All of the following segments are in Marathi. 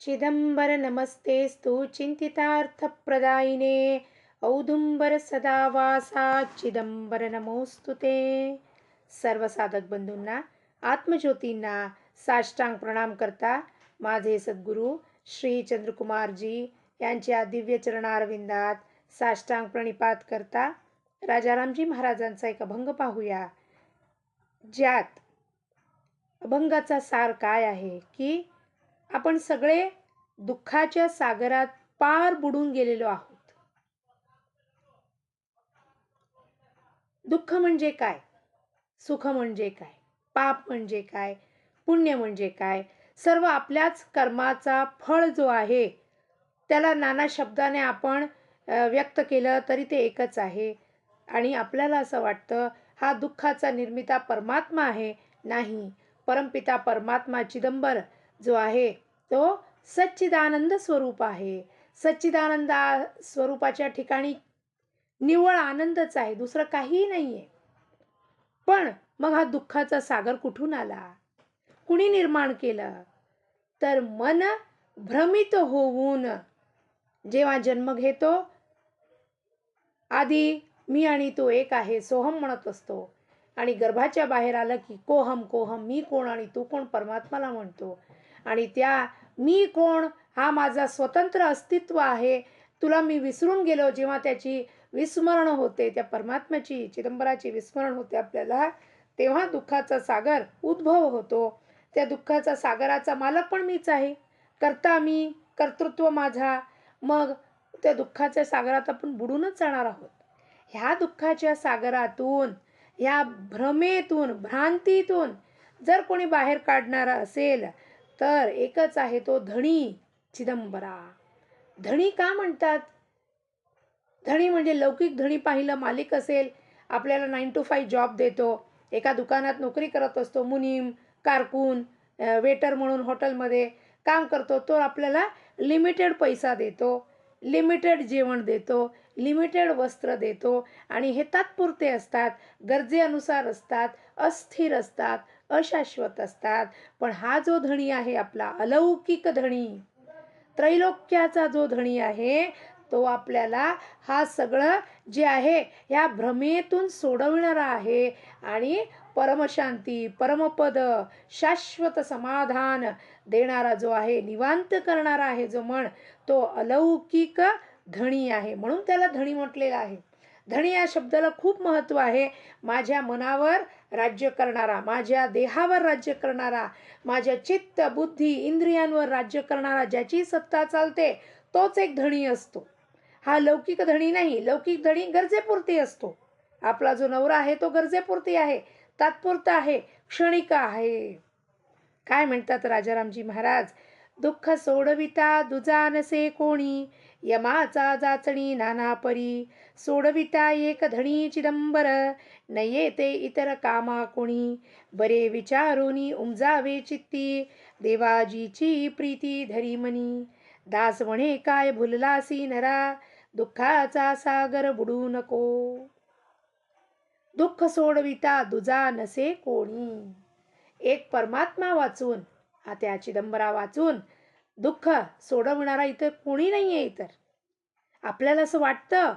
चिदंबर नमस्तेस्तु चिंतितार्थप्रदायिने औदुंबर सदा वासा चिदंबर नमोस्तुते. सर्व साधक बंधूंना, आत्मज्योतींना साष्टांग प्रणाम करता माझे सद्गुरू श्री चंद्रकुमारजी यांच्या दिव्य चरणारविंदात साष्टांग प्रणिपात करता राजारामजी महाराजांचा एक अभंग पाहूया. ज्यात अभंगाचा सार काय आहे की आपण सगळे दुःखाच्या सागरात पार बुडून गेलेलो आहोत. दुःख म्हणजे काय, सुख म्हणजे काय, पाप म्हणजे काय, पुण्य म्हणजे काय, सर्व आपल्याच कर्माचा फळ जो आहे त्याला नाना शब्दाने आपण व्यक्त केलं तरी ते एकच आहे. आणि आपल्याला असं वाटतं हा दुःखाचा निर्मिता परमात्मा आहे. नाही, परमपिता परमात्मा चिदंबर जो आहे तो सच्चिदानंद स्वरूप आहे. सच्चिदानंद स्वरूपाच्या ठिकाणी निव्वळ आनंदच आहे, दुसरं काहीही नाहीये. पण मग हा दुःखाचा सागर कुठून आला, कुणी निर्माण केलं? तर मन भ्रमित होऊन जेव्हा जन्म घेतो, आधी मी आणि तो एक आहे सोहम म्हणत असतो आणि गर्भाच्या बाहेर आलं की कोहम कोहम, मी कोण आणि तू कोण परमात्माला म्हणतो. आणि त्या मी कोण हा माझा स्वतंत्र अस्तित्व आहे, तुला मी विसरून गेलो. जेव्हा त्याची विस्मरण होते, त्या परमात्म्याची चिदंबराची विस्मरण होते आपल्याला, तेव्हा दुःखाचा सागर उद्भव होतो. त्या दुःखाचा सागराचा मालक पण मीच आहे, कर्ता मी, कर्तृत्व माझा. मग त्या दुःखाच्या सागरात आपण बुडूनच जाणार आहोत. ह्या दुःखाच्या सागरातून, ह्या भ्रमेतून, भ्रांतीतून जर कोणी बाहेर काढणारा असेल तर एकच आहे, तो धणी चिदंबरा. धणी का म्हणतात? धणी म्हणजे लौकिक धणी पाहिलं, मालिक असेल, आपल्याला 9 to 5 जॉब देतो, एका दुकानात नोकरी करत असतो, मुनीम, कारकून, वेटर म्हणून हॉटेलमध्ये काम करतो, तो आपल्याला लिमिटेड पैसा देतो, लिमिटेड जेवण देतो, लिमिटेड वस्त्र देतो आणि हे तात्पुरते असतात, गरजेनुसार असतात, अस्थिर असतात, अशाश्वत असतात. पण हा जो धणी आहे आपला अलौकिक धणी, त्रैलोक्याचा जो धणी आहे, तो आपल्याला हा सगळं जे आहे ह्या भ्रमेतून सोडविणारा आहे आणि परमशांती, परमपद, शाश्वत समाधान देणारा जो आहे, निवांत करणारा आहे जो मन, तो अलौकिक धणी आहे. म्हणून त्याला धणी म्हटलेलं आहे. धणी या शब्दाला खूप महत्त्व आहे. माझ्या मनावर राज्य करणारा, माझ्या देहावर राज्य करणारा, माझ्या चित्त, बुद्धी, इंद्रियांवर राज्य करणारा, ज्याची सत्ता चालते तोच एक धणी असतो. हा लौकिक धणी नाही. लौकिक धणी गरजेपुरती असतो. आपला जो नवरा आहे तो गरजेपुरती आहे, तात्पुरता आहे, क्षणिक आहे. काय म्हणतात राजारामजी महाराज? दुःख सोडविता दुजा नसे कोणी, यमाचा जाचणी नाना परी, सोडविता एक धणी चिदंबर, न येते इतर कामा कोणी, बरे विचारोनी उमजावे चित्ती, देवाजीची प्रीती धरी मनी, दास म्हणे काय भुललासी नरा, दुःखाचा सागर बुडू नको. दुःख सोडविता दुजा नसे कोणी, एक परमात्मा वाचून, हा त्या चिदंबरा वाचून दुःख सोडवणारा इतर कोणी नाहीये. इतर आपल्याला असं वाटतं,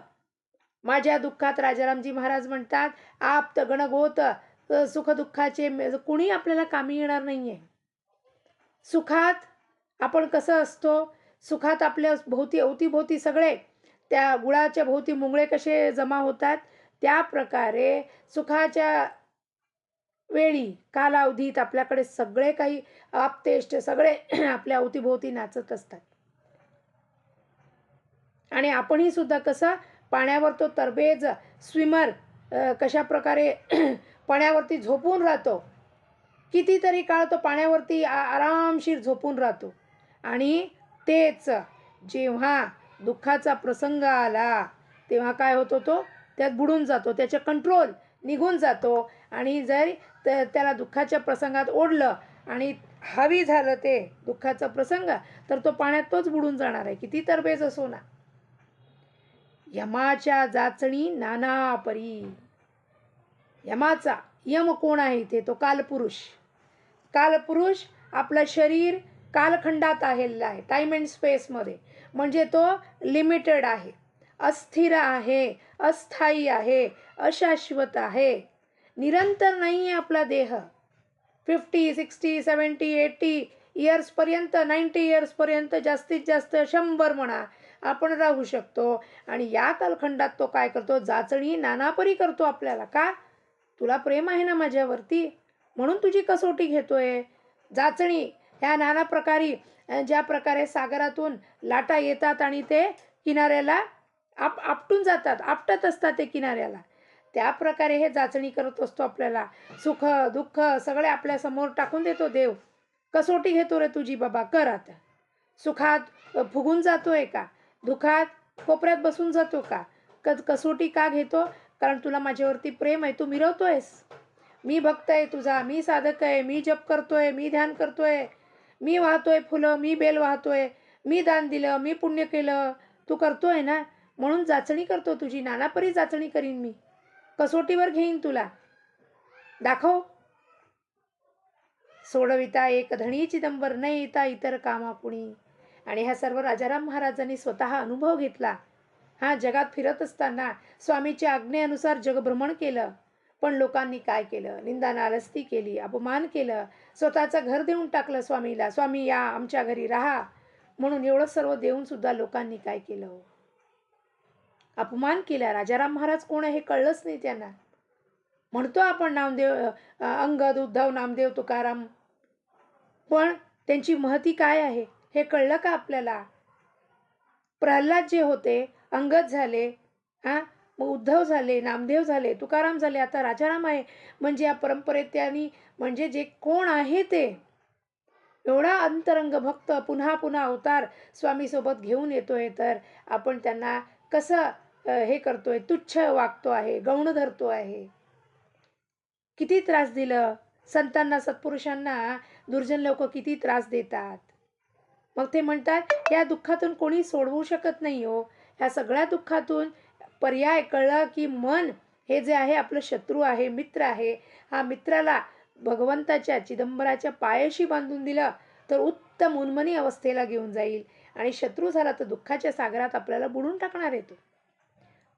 माझ्या दुःखात राजारामजी महाराज म्हणतात आप्त गणगोत सुख दुःखाचे कोणी आपल्याला कामी येणार नाहीये. सुखात आपण कसं असतो, सुखात आपल्या भोवती अवतीभोवती सगळे त्या गुळाच्या भोवती मुंगळे कसे जमा होतात, त्या प्रकारे सुखाच्या वेळी कालावधीत आपल्याकडे सगळे काही आप्तेष्ट सगळे आपल्या अवतीभोवती नाचत असतात. आणि आपणही सुद्धा कसं पाण्यावर तो तरबेज स्विमर कशा प्रकारे पाण्यावरती झोपून राहतो, कितीतरी काळ तो पाण्यावरती आरामशीर झोपून राहतो. आणि तेच जेव्हा दुःखाचा प्रसंग आला तेव्हा काय होतो, तो त्यात बुडून जातो, त्याचा कंट्रोल निघून जातो. आणि जर त्याला दुःखाच्या प्रसंगात ओढलं आणि हवी झालं ते दुःखाचा प्रसंग, तर तो पाण्यात तोच बुडून जाणार आहे, किती तरबेज असो ना. यमाच्या जाचणी नाना परी. यमाचा, यम कोण आहे इथे? तो कालपुरुष. कालपुरुष आपलं शरीर कालखंडात आलेला आहे, टाईम अँड स्पेसमध्ये. म्हणजे तो लिमिटेड आहे, अस्थिर आहे, अस्थायी आहे, अशाश्वत आहे, निरंतर नाही आहे आपला देह. 50, 60, 70, 80 इयर्सपर्यंत, 90 इयर्सपर्यंत, जास्तीत जास्त 100 म्हणा, आपण राहू शकतो. आणि या कालखंडात तो काय करतो, जाचणी नानापरी करतो आपल्याला. का? तुला प्रेम आहे ना माझ्यावरती, म्हणून तुझी कसोटी घेतोय. जाचणी ह्या नाना प्रकारी, ज्या प्रकारे सागरातून लाटा येतात आणि ते किनाऱ्याला आपटून जातात, आपटत असतात ते किनाऱ्याला, त्या प्रकारे हे जाचणी करत असतो आपल्याला. सुख दुःख सगळे आपल्या समोर टाकून देतो देव. कसोटी घेतो रे तुझी बाबा, कर आता. सुखात फुगून जातोय का? दुःखात कोपऱ्यात बसून जातो का? कसोटी का घेतो? कारण तुला माझ्यावरती प्रेम आहे, तू मिरवतोयस. मी भक्त आहे तुझा, मी साधक आहे, मी जप करतोय, मी ध्यान करतोय, मी वाहतोय फुलं, मी बेल वाहतोय, मी दान दिलं, मी पुण्य केलं, तू करतोय ना. म्हणून जाचणी करतो तुझी, नानापरी जाचणी करीन मी, कसोटीवर घेईन तुला. दाखव. सोडविता एक धणी चिदंबर न येता इतर कामापुणी. आणि ह्या सर्व राजाराम महाराजांनी स्वतः अनुभव घेतला. हा, जगात फिरत असताना स्वामीच्या आज्ञेनुसार जगभ्रमण केलं, पण लोकांनी काय केलं? निंदा नालस्ती केली, अपमान केलं, स्वतःचं घर देऊन टाकलं स्वामीला. स्वामी या आमच्या घरी राहा म्हणून एवढं सर्व देऊन सुद्धा लोकांनी काय केलं? अपमान केला. राजाराम महाराज कोण आहे हे कळलंच नाही त्यांना. म्हणतो आपण नामदेव, अंगद, उद्धव, नामदेव, तुकाराम, पण त्यांची महती काय आहे हे कळलं का आपल्याला? प्रल्हाद जे होते, अंगद झाले, हा, मग उद्धव झाले, नामदेव झाले, तुकाराम झाले, आता राजाराम आहे. म्हणजे या परंपरेत त्यांनी, म्हणजे जे कोण आहे ते एवढा अंतरंग भक्त पुन्हा पुन्हा अवतार स्वामी सोबत घेऊन येतोय, तर आपण त्यांना कसं हे करतोय, तुच्छ वागतो आहे, गौण धरतो आहे. किती त्रास दिलं संतांना, सत्पुरुषांना दुर्जन लोक किती त्रास देतात. मग ते म्हणतात या दुःखातून कोणी सोडवू शकत नाही हो. ह्या सगळ्या दुःखातून पर्याय कळला की मन हे जे आहे आपलं शत्रू आहे, मित्र आहे. हा मित्राला भगवंताच्या चिदंबराच्या पायाशी बांधून दिलं तर उत्तम उन्मनी अवस्थेला घेऊन जाईल, आणि शत्रू झाला तर दुःखाच्या सागरात आपल्याला बुडून टाकणार आहे तो.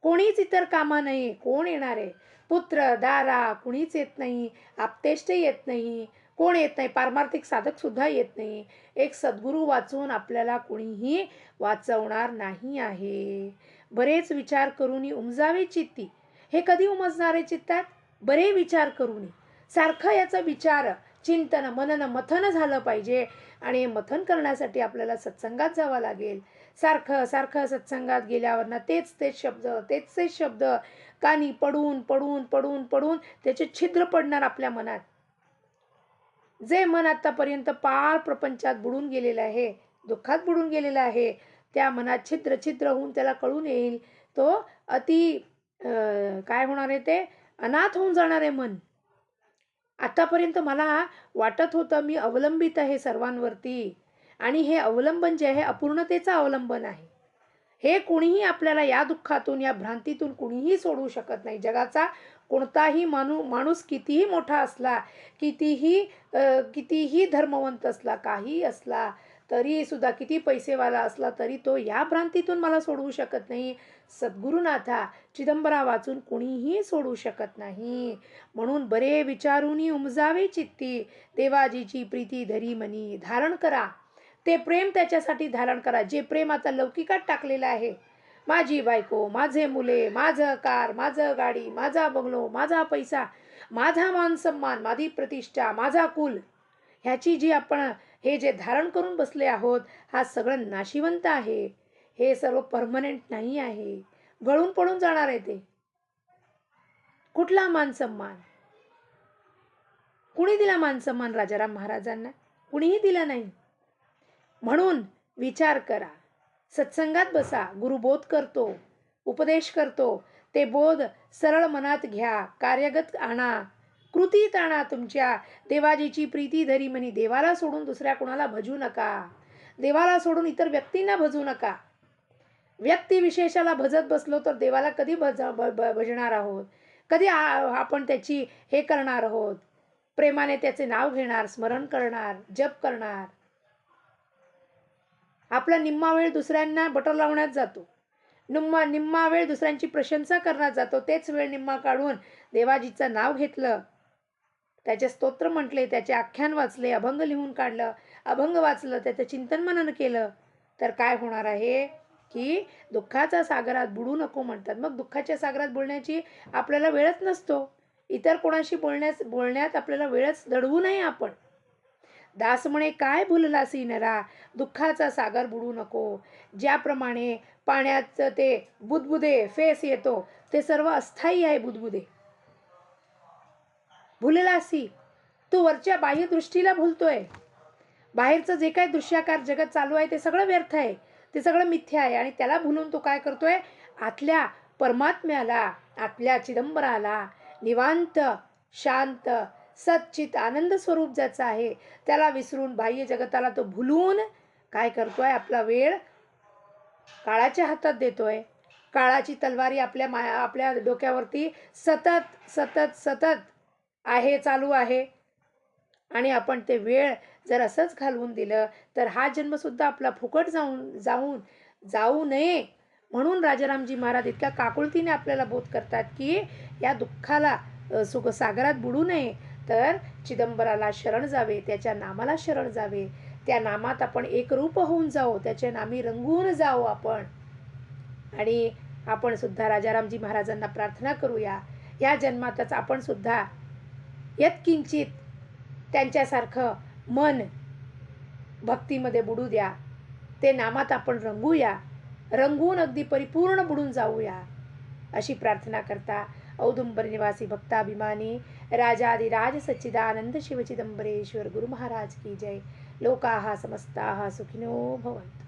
कोणीच इतर कामा नाही. कोण येणार आहे? पुत्र दारा कुणीच येत नाही, आप्तेष्ट येत नाही, कोण येत नाही, पारमार्थिक साधक सुद्धा येत नाही. एक सद्गुरू वाचून आपल्याला कुणीही वाचवणार नाही आहे. बरेच विचार करून उमजावे चित्ती. हे कधी उमजणारे चित्तात? बरे विचार करून. सारखं याचा विचार, चिंतन, मनन, मथन झालं पाहिजे. आणि हे मथन करण्यासाठी आपल्याला सत्संगात जावं लागेल. सारखं सारखं सत्संगात गेल्यावर ना तेच तेच शब्द कानी पडून पडून पडून पडून त्याचे छिद्र पडणार आपल्या मनात. जे मन आतापर्यंत पार प्रपंचात बुडून गेलेलं आहे, दुःखात बुडून गेलेलं आहे, त्या मनात छिद्र छिद्र होऊन त्याला कळून येईल तो अति काय होणार आहे, ते अनाथ होऊन जाणार आहे मन. आतापर्यंत मला वाटत होतं मी अवलंबित आहे सर्वांवरती, आणि हे अवलंबन जे आहे अपूर्णतेचं अवलंबन आहे. हे कुणीही आपल्याला या दुःखातून, या भ्रांतीतून कुणीही सोडवू शकत नाही. जगाचा कोणताही माणूस कितीही मोठा असला, कितीही धर्मवंत असला, काही असला तरी सुद्धा, किती पैसेवाला असला तरी तो या भ्रांतीतून मला सोडवू शकत नाही. सद्गुरुनाथा चिदंबरा वाचून कुणीही सोडवू शकत नाही. म्हणून बरे विचारूनी उमजावे चित्ती, देवाजीची प्रीती धरी मनी. धारण करा ते प्रेम, त्याच्यासाठी धारण करा. जे प्रेम आता लौकिकात टाकलेलं आहे, माझी बायको, माझे मुले, माझं कार, माझं गाडी, माझा बंगलो, माझा पैसा, माझा मान सन्मान, माझी प्रतिष्ठा, माझा कुल, ह्याची जी आपण हे जे धारण करून बसले आहोत, हा सगळं नाशिवंत आहे. हे सर्व परमनंट नाही आहे, गळून पडून जाणार आहे ते. कुठला मान सन्मान? कुणी दिला मान सन्मान राजाराम महाराजांना? कुणीही दिला नाही. म्हणून विचार करा, सत्संगात बसा, गुरुबोध करतो, उपदेश करतो, ते बोध सरळ मनात घ्या, कार्यगत आणा, कृतीत आणा. तुमच्या देवाजीची प्रीती धरी म्हणी. देवाला सोडून दुसऱ्या कोणाला भजू नका, देवाला सोडून इतर व्यक्तींना भजू नका. व्यक्तिविशेषाला भजत बसलो तर देवाला कधी भजणार आहोत? कधी आपण त्याची हे करणार आहोत? प्रेमाने त्याचे नाव घेणार, स्मरण करणार, जप करणार. आपला निम्मा वेळ दुसऱ्यांना बटर लावण्यात जातो, निम्मा वेळ दुसऱ्यांची प्रशंसा करण्यात जातो. तेच वेळ निम्मा काढून देवाजीचं नाव घेतलं, त्याचे स्तोत्र म्हटले, त्याचे आख्यान वाचले, अभंग लिहून काढलं, अभंग वाचलं, त्याचं चिंतन मनन केलं, तर काय होणार आहे की दुःखाच्या सागरात बुडू नको म्हणतात. मग दुःखाच्या सागरात बुडण्याची आपल्याला वेळच नसतो. इतर कोणाशी बोलण्यात आपल्याला वेळच दडवू नये आपण. दास म्हणे काय भुललासी नरा, दुःखाचा सागर बुडू नको. ज्याप्रमाणे पाण्याचं ते बुदबुदे फेस येतो, ते सर्व अस्थायी आहे बुदबुदे. भुललासी, तू वरच्या बाह्य दृष्टीला भुलतोय. बाहेरचं जे काही दृश्याकार जगत चालू आहे ते सगळं व्यर्थ आहे, ते सगळं मिथ्या आहे. आणि त्याला भुलून तू काय करतोय, आतल्या परमात्म्याला, आतल्या चिदंबराला, निवांत शांत सच्चित आनंद स्वरूप ज्याचं आहे त्याला विसरून, बाह्य जगताला तो भुलून काय करतोय, आपला वेळ काळाच्या हातात देतोय. काळाची तलवारी आपल्या डोक्यावरती सतत सतत सतत आहे, चालू आहे. आणि आपण ते वेळ जर असंच घालवून दिलं तर हा जन्मसुद्धा आपला फुकट जाऊ नये. म्हणून राजारामजी महाराज इतक्या काकुळतीने आपल्याला बोध करतात की या दुःखाला सुख सागरात बुडू नये, तर चिदंबराला शरण जावे, त्याच्या नामाला शरण जावे, त्या नामात आपण एकरूप होऊन जाऊ, त्याच्या नामी रंगून जाऊ आपण. आणि आपण सुद्धा राजारामजी महाराजांना प्रार्थना करूया, या जन्मातच आपण सुद्धा यत्किंचित त्यांच्यासारखं मन भक्तीमध्ये बुडू द्या, ते नामात आपण रंगून अगदी परिपूर्ण बुडून जाऊया, अशी प्रार्थना करता औदुंबर निवासी भक्ताभिमानी राजाधिराज सच्चिदानंद शिव चिदंबरेश्वर गुरु महाराज की जय. लोकाः समस्ताः सुखिनो भवन्तु.